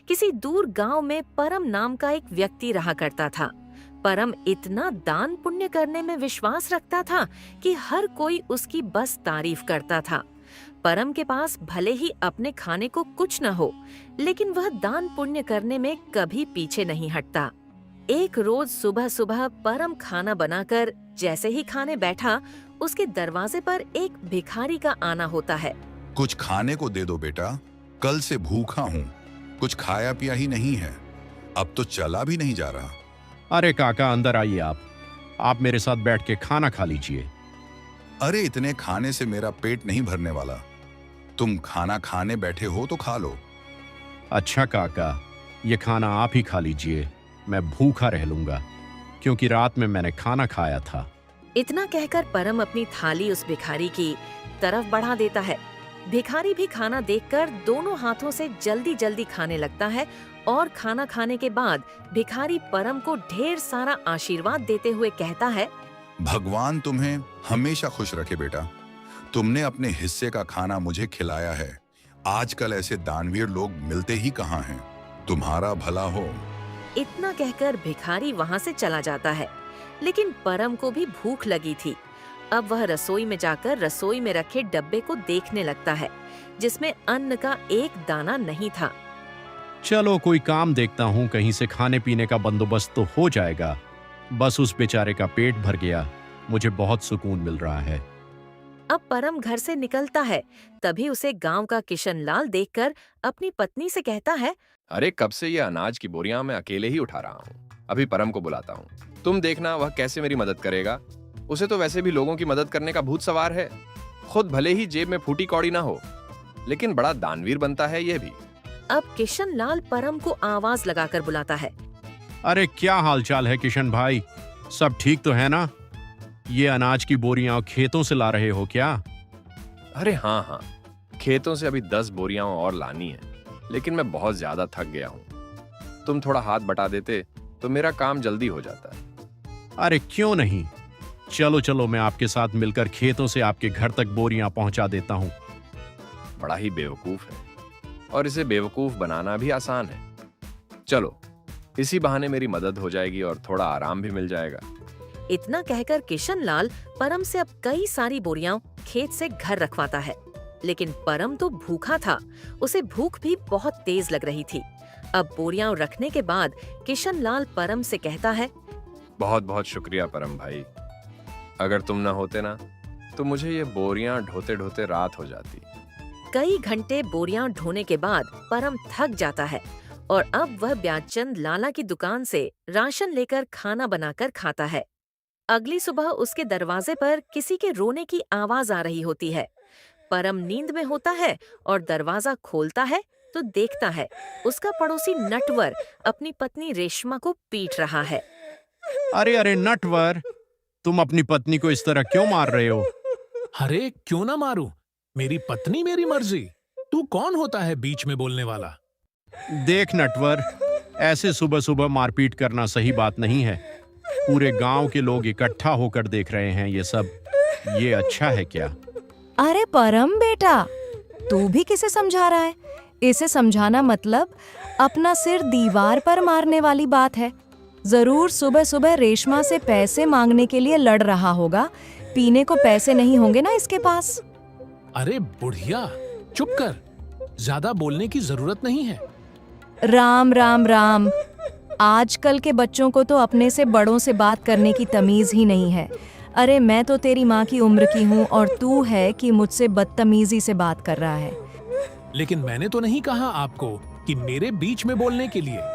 किसी दूर गांव में परम नाम का एक व्यक्ति रहा करता था। परम इतना दान पुण्य करने में विश्वास रखता था कि हर कोई उसकी बस तारीफ करता था। परम के पास भले ही अपने खाने को कुछ न हो, लेकिन वह दान पुण्य करने में कभी पीछे नहीं हटता। एक रोज सुबह सुबह परम खाना बनाकर जैसे ही खाने बैठा, उसके दरवाजे पर एक भिखारी का आना होता है। कुछ खाने को दे दो बेटा, कल से भूखा हूँ, कुछ खाया पिया ही नहीं है, अब तो चला भी नहीं जा रहा। अरे काका, अंदर आइए। आप मेरे साथ बैठ के खाना खा लीजिए। अरे इतने खाने से मेरा पेट नहीं भरने वाला, तुम खाना खाने बैठे हो तो खा लो। अच्छा काका, ये खाना आप ही खा लीजिए, मैं भूखा रह लूंगा, क्योंकि रात में मैंने खाना खाया था। इतना कहकर परम अपनी थाली उस भिखारी की तरफ बढ़ा देता है। भिखारी भी खाना देखकर दोनों हाथों से जल्दी जल्दी खाने लगता है और खाना खाने के बाद भिखारी परम को ढेर सारा आशीर्वाद देते हुए कहता है, भगवान तुम्हें हमेशा खुश रखे बेटा, तुमने अपने हिस्से का खाना मुझे खिलाया है। आजकल ऐसे दानवीर लोग मिलते ही कहाँ हैं, तुम्हारा भला हो। इतना कहकर भिखारी वहाँ से चला जाता है। लेकिन परम को भी भूख लगी थी। अब वह रसोई में जाकर रसोई में रखे डब्बे को देखने लगता है, जिसमें अन्न का एक दाना नहीं था। चलो कोई काम देखता हूँ, कहीं से खाने पीने का बंदोबस्त तो हो जाएगा। बस उस बेचारे का पेट भर गया, मुझे बहुत सुकून मिल रहा है। अब परम घर से निकलता है, तभी उसे गांव का किशन लाल देखकर अपनी पत्नी से कहता है, अरे कब से ये अनाज की बोरियां मैं अकेले ही उठा रहा हूँ, अभी परम को बुलाता हूँ, तुम देखना वह कैसे मेरी मदद करेगा। उसे तो वैसे भी लोगों की मदद करने का भूत सवार है, खुद भले ही जेब में फूटी कौड़ी ना हो, लेकिन बड़ा दानवीर बनता है ये भी। अब किशन लाल परम को आवाज लगाकर बुलाता है। अरे क्या हालचाल है किशन भाई, सब ठीक तो है ना? ये अनाज की बोरियां खेतों से ला रहे हो क्या? अरे हाँ, खेतों से अभी 10 बोरियां और लानी है, लेकिन मैं बहुत ज्यादा थक गया हूँ। तुम थोड़ा हाथ बटा देते तो मेरा काम जल्दी हो जाता है। अरे क्यों नहीं, चलो चलो, मैं आपके साथ मिलकर खेतों से आपके घर तक बोरियां पहुंचा देता हूं। बड़ा ही बेवकूफ है, और इसे बेवकूफ बनाना भी आसान है। चलो, इसी बहाने मेरी मदद हो जाएगी और थोड़ा आराम भी मिल जाएगा। इतना कहकर किशन लाल परम से अब कई सारी बोरियां खेत से घर रखवाता है। लेकिन परम तो भूखा था, उसे भूख भी बहुत तेज लग रही थी। अब बोरियां रखने के बाद किशन लाल परम से कहता है, बहुत बहुत शुक्रिया परम भाई, अगर तुम ना होते ना तो मुझे ये बोरियां ढोते ढोते रात हो जाती। कई घंटे बोरियां ढोने के बाद परम थक जाता है और अब वह ब्याचंद लाला की दुकान से राशन लेकर खाना बनाकर खाता है। अगली सुबह उसके दरवाजे पर किसी के रोने की आवाज आ रही होती है। परम नींद में होता है और दरवाजा खोलता है तो देखता है उसका पड़ोसी नटवर अपनी पत्नी रेशमा को पीट रहा है। अरे अरे नटवर, तुम अपनी पत्नी को इस तरह क्यों मार रहे हो? अरे क्यों ना मारूं, मेरी पत्नी मेरी मर्जी, तू कौन होता है बीच में बोलने वाला? देख नटवर, ऐसे सुबह सुबह मारपीट करना सही बात नहीं है। पूरे गांव के लोग इकट्ठा होकर देख रहे हैं ये सब, ये अच्छा है क्या? अरे परम बेटा, तू भी किसे समझा रहा है? इसे समझाना मतलब अपना सिर दीवार पर मारने वाली बात है। जरूर सुबह सुबह रेशमा से पैसे मांगने के लिए लड़ रहा होगा, पीने को पैसे नहीं होंगे ना इसके पास। अरे बुढ़िया, चुप कर, ज्यादा बोलने की जरूरत नहीं है। राम राम राम, आजकल के बच्चों को तो अपने से बड़ों से बात करने की तमीज ही नहीं है। अरे मैं तो तेरी माँ की उम्र की हूँ और तू है कि मुझसे बदतमीजी से बात कर रहा है। लेकिन मैंने तो नहीं कहा आपको कि मेरे बीच में बोलने के लिए।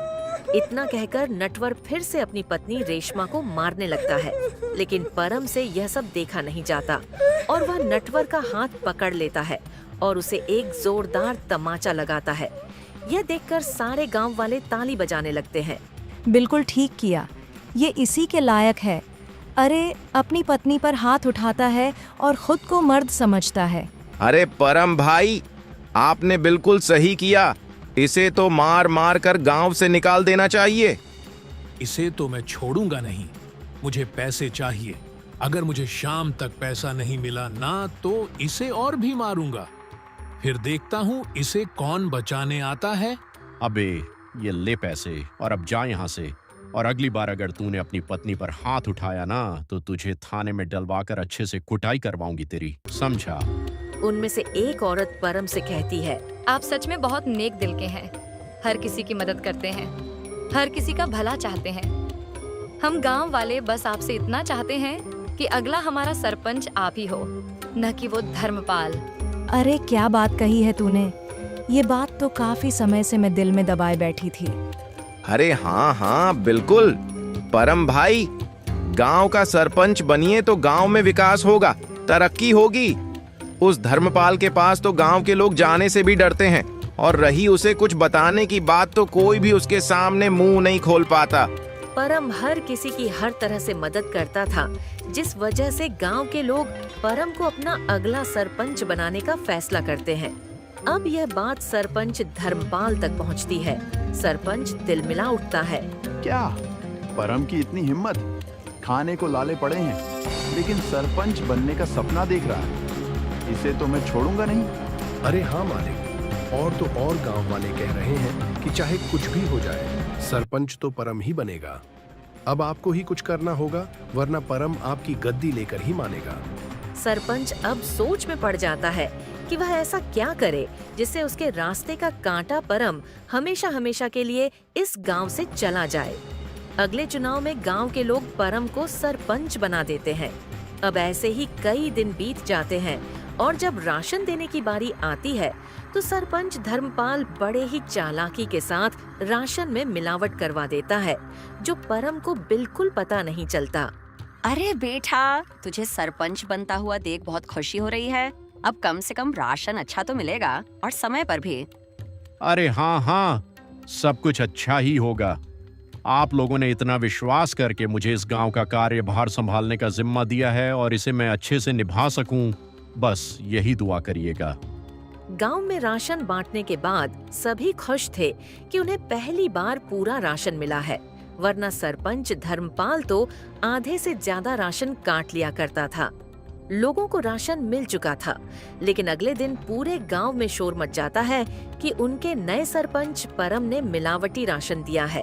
इतना कहकर नटवर फिर से अपनी पत्नी रेशमा को मारने लगता है, लेकिन परम से यह सब देखा नहीं जाता और वह नटवर का हाथ पकड़ लेता है और उसे एक जोरदार तमाचा लगाता है। यह देखकर सारे गांव वाले ताली बजाने लगते हैं। बिल्कुल ठीक किया, ये इसी के लायक है। अरे अपनी पत्नी पर हाथ उठाता है और खुद को मर्द समझता है। अरे परम भाई, आपने बिल्कुल सही किया, इसे तो मार मार कर गांव से निकाल देना चाहिए। इसे तो मैं छोड़ूंगा नहीं, मुझे पैसे चाहिए। अगर मुझे शाम तक पैसा नहीं मिला ना तो इसे और भी मारूंगा। फिर देखता हूँ इसे कौन बचाने आता है। अबे ये ले पैसे और अब जा यहाँ से। और अगली बार अगर तूने अपनी पत्नी पर हाथ उठाया ना तो तुझे थाने में डलवाकर अच्छे से कुटाई करवाऊंगी तेरी, समझा? उनमें से एक औरत परम से कहती है, आप सच में बहुत नेक दिल के हैं। हर किसी की मदद करते हैं, हर किसी का भला चाहते हैं। हम गांव वाले बस आपसे इतना चाहते हैं कि अगला हमारा सरपंच आप ही हो, न कि वो धर्मपाल। अरे क्या बात कही है तूने। ये बात तो काफी समय से मैं दिल में दबाए बैठी थी। अरे हाँ हाँ बिल्कुल परम भाई, गांव का सरपंच बनिए तो गांव में विकास होगा, तरक्की होगी। उस धर्मपाल के पास तो गांव के लोग जाने से भी डरते हैं, और रही उसे कुछ बताने की बात तो कोई भी उसके सामने मुंह नहीं खोल पाता। परम हर किसी की हर तरह से मदद करता था, जिस वजह से गांव के लोग परम को अपना अगला सरपंच बनाने का फैसला करते हैं। अब यह बात सरपंच धर्मपाल तक पहुंचती है। सरपंच तिलमिला उठता है। क्या परम की इतनी हिम्मत? खाने को लाले पड़े हैं, लेकिन सरपंच बनने का सपना देख रहा है। इसे तो मैं छोड़ूंगा नहीं। अरे हाँ मालिक, और तो और गांव वाले कह रहे हैं कि चाहे कुछ भी हो जाए, सरपंच तो परम ही बनेगा। अब आपको ही कुछ करना होगा, वरना परम आपकी गद्दी लेकर ही मानेगा। सरपंच अब सोच में पड़ जाता है कि वह ऐसा क्या करे जिससे उसके रास्ते का कांटा परम हमेशा हमेशा के लिए इस गांव से चला जाए। अगले चुनाव में गांव के लोग परम को सरपंच बना देते हैं। अब ऐसे ही कई दिन बीत जाते हैं और जब राशन देने की बारी आती है तो सरपंच धर्मपाल बड़े ही चालाकी के साथ राशन में मिलावट करवा देता है, जो परम को बिल्कुल पता नहीं चलता। अरे बेटा, तुझे सरपंच बनता हुआ देख बहुत खुशी हो रही है। अब कम से कम राशन अच्छा तो मिलेगा, और समय पर भी। अरे हाँ हाँ, सब कुछ अच्छा ही होगा। आप लोगों ने इतना विश्वास करके मुझे इस गांव का कार्यभार संभालने का जिम्मा दिया है और इसे मैं अच्छे से निभा सकूं, बस यही दुआ करिएगा। गांव में राशन बांटने के बाद सभी खुश थे कि उन्हें पहली बार पूरा राशन मिला है, वरना सरपंच धर्मपाल तो आधे से ज्यादा राशन काट लिया करता था। लोगों को राशन मिल चुका था, लेकिन अगले दिन पूरे गांव में शोर मच जाता है कि उनके नए सरपंच परम ने मिलावटी राशन दिया है।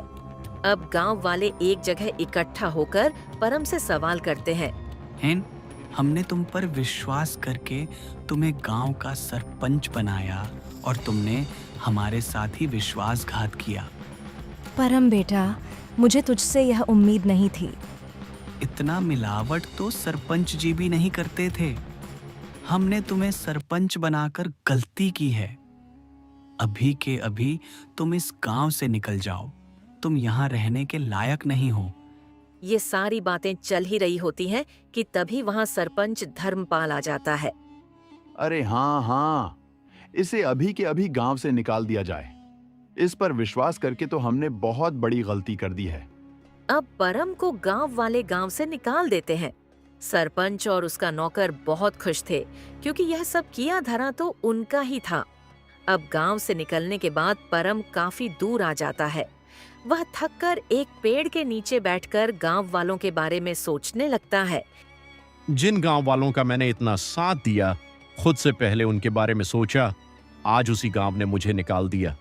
अब गांव वाले एक जगह इकट्ठा होकर परम से सवाल करते हैं। हमने तुम पर विश्वास करके तुम्हें गांव का सरपंच बनाया और तुमने हमारे साथ ही विश्वासघात किया। परम बेटा, मुझे तुझसे यह उम्मीद नहीं थी। इतना मिलावट तो सरपंच जी भी नहीं करते थे। हमने तुम्हें सरपंच बनाकर गलती की है। अभी के अभी तुम इस गांव से निकल जाओ। तुम यहाँ रहने के लायक नहीं हो। ये सारी बातें चल ही रही होती हैं कि तभी वहाँ सरपंच धर्मपाल आ जाता है। अरे हाँ हाँ, इसे अभी के अभी गांव से निकाल दिया जाए। इस पर विश्वास करके तो हमने बहुत बड़ी गलती कर दी है। अब परम को गांव वाले गांव से निकाल देते हैं। सरपंच और उसका नौकर बहुत खुश थे, क्योंकि यह सब किया धरा तो उनका ही था। अब गांव से निकलने के बाद परम काफी दूर आ जाता है। वह थककर एक पेड़ के नीचे बैठकर गांव वालों के बारे में सोचने लगता है। जिन गांव वालों का मैंने इतना साथ दिया, खुद से पहले उनके बारे में सोचा, आज उसी गांव ने मुझे निकाल दिया।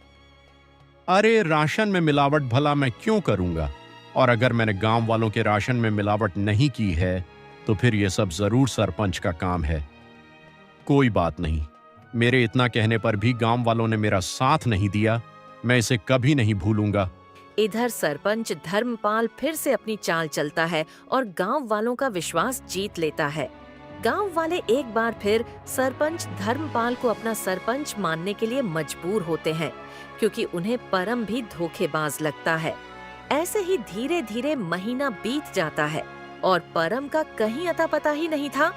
अरे राशन में मिलावट भला मैं क्यों करूंगा? और अगर मैंने गांव वालों के राशन में मिलावट नहीं की है तो फिर यह सब जरूर सरपंच का काम है। कोई बात नहीं, मेरे इतना कहने पर भी गांव वालों ने मेरा साथ नहीं दिया। मैं इसे कभी नहीं भूलूंगा। इधर सरपंच धर्मपाल फिर से अपनी चाल चलता है और गांव वालों का विश्वास जीत लेता है। गांव वाले एक बार फिर सरपंच धर्मपाल को अपना सरपंच मानने के लिए मजबूर होते हैं, क्योंकि उन्हें परम भी धोखेबाज लगता है। ऐसे ही धीरे धीरे महीना बीत जाता है और परम का कहीं अता पता ही नहीं था।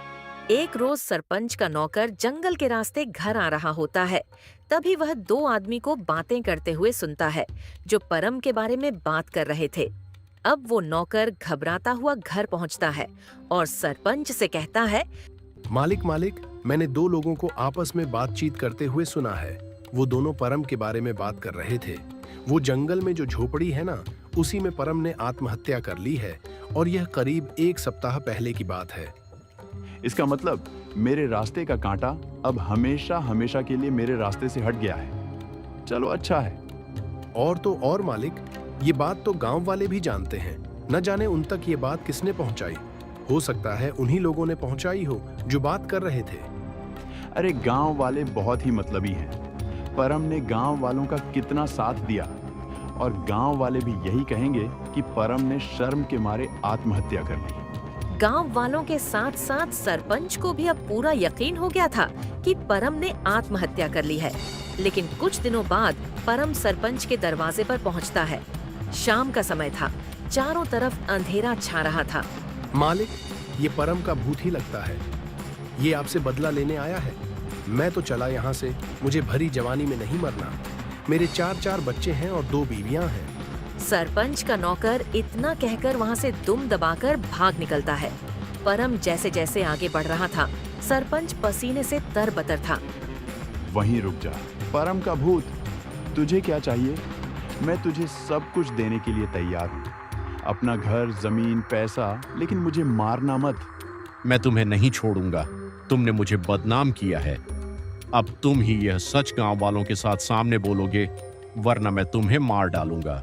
एक रोज सरपंच का नौकर जंगल के रास्ते घर आ रहा होता है। तभी वह दो आदमी को बातें करते हुए सुनता है, जो परम के बारे में बात कर रहे थे। अब वो नौकर घबराता हुआ घर पहुंचता है और सरपंच से कहता है, मालिक, मैंने दो लोगों को आपस में बातचीत करते हुए सुना है। वो दोनों परम के बारे में बात कर रहे थे। वो जंगल में जो झोपड़ी है ना, उसी में परम ने आत्महत्या कर ली है, और यह करीब 1 सप्ताह पहले की बात है। इसका मतलब मेरे रास्ते का कांटा अब हमेशा हमेशा के लिए मेरे रास्ते से हट गया है। चलो अच्छा है। और तो और मालिक, ये बात तो गांव वाले भी जानते हैं। न जाने उन तक ये बात किसने पहुंचाई। हो सकता है उन्हीं लोगों ने पहुंचाई हो जो बात कर रहे थे। अरे गांव वाले बहुत ही मतलबी हैं। परम ने गांव वालों का कितना साथ दिया और गांव वाले भी यही कहेंगे कि परम ने शर्म के मारे आत्महत्या कर ली। गांव वालों के साथ साथ सरपंच को भी अब पूरा यकीन हो गया था कि परम ने आत्महत्या कर ली है। लेकिन कुछ दिनों बाद परम सरपंच के दरवाजे पर पहुंचता है। शाम का समय था, चारों तरफ अंधेरा छा रहा था। मालिक, ये परम का भूत ही लगता है। ये आपसे बदला लेने आया है। मैं तो चला यहाँ से, मुझे भरी जवानी में नहीं मरना। मेरे 4 बच्चे हैं और 2 बीवियां हैं। सरपंच का नौकर इतना कहकर वहाँ से दुम दबाकर भाग निकलता है। परम जैसे जैसे आगे बढ़ रहा था, सरपंच पसीने से तरबतर था। वहीं रुक जा, परम का भूत, तुझे क्या चाहिए? मैं तुझे सब कुछ देने के लिए तैयार हूँ, अपना घर, जमीन, पैसा, लेकिन मुझे मारना मत। मैं तुम्हें नहीं छोड़ूंगा। तुमने मुझे बदनाम किया है। अब तुम ही यह सच गांव वालों के साथ सामने बोलोगे, वरना मैं तुम्हें मार डालूंगा।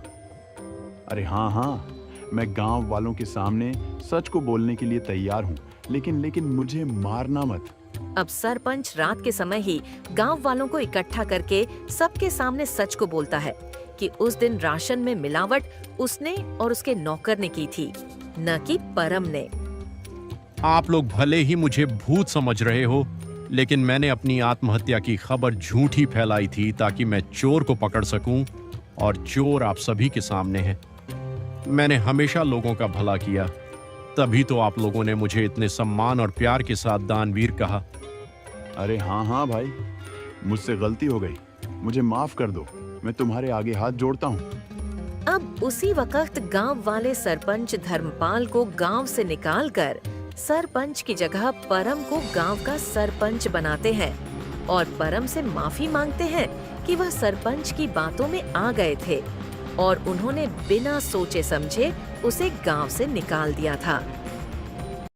अरे हाँ, मैं गांव वालों के सामने सच को बोलने के लिए तैयार हूँ, लेकिन मुझे मारना मत। अब सरपंच रात के समय ही गांव वालों को इकट्ठा करके सबके सामने सच को बोलता है कि उस दिन राशन में मिलावट उसने और उसके नौकर ने की थी, न कि परम ने। आप लोग भले ही मुझे भूत समझ रहे हो, लेकिन मैंने अपनी आत्महत्या की खबर झूठी फैलाई थी ताकि मैं चोर को पकड़ सकूं, और चोर आप सभी के सामने है। मैंने हमेशा लोगों का भला किया, तभी तो आप लोगों ने मुझे इतने सम्मान और प्यार के साथ दानवीर कहा। अरे हाँ भाई, मुझसे गलती हो गई, मुझे माफ कर दो। मैं तुम्हारे आगे हाथ जोड़ता हूँ। अब उसी वक्त गांव वाले सरपंच धर्मपाल को गांव से निकालकर सरपंच की जगह परम को गांव का सरपंच बनाते हैं और परम से माफी मांगते हैं कि वह सरपंच की बातों में आ गए थे और उन्होंने बिना सोचे समझे उसे गांव से निकाल दिया था।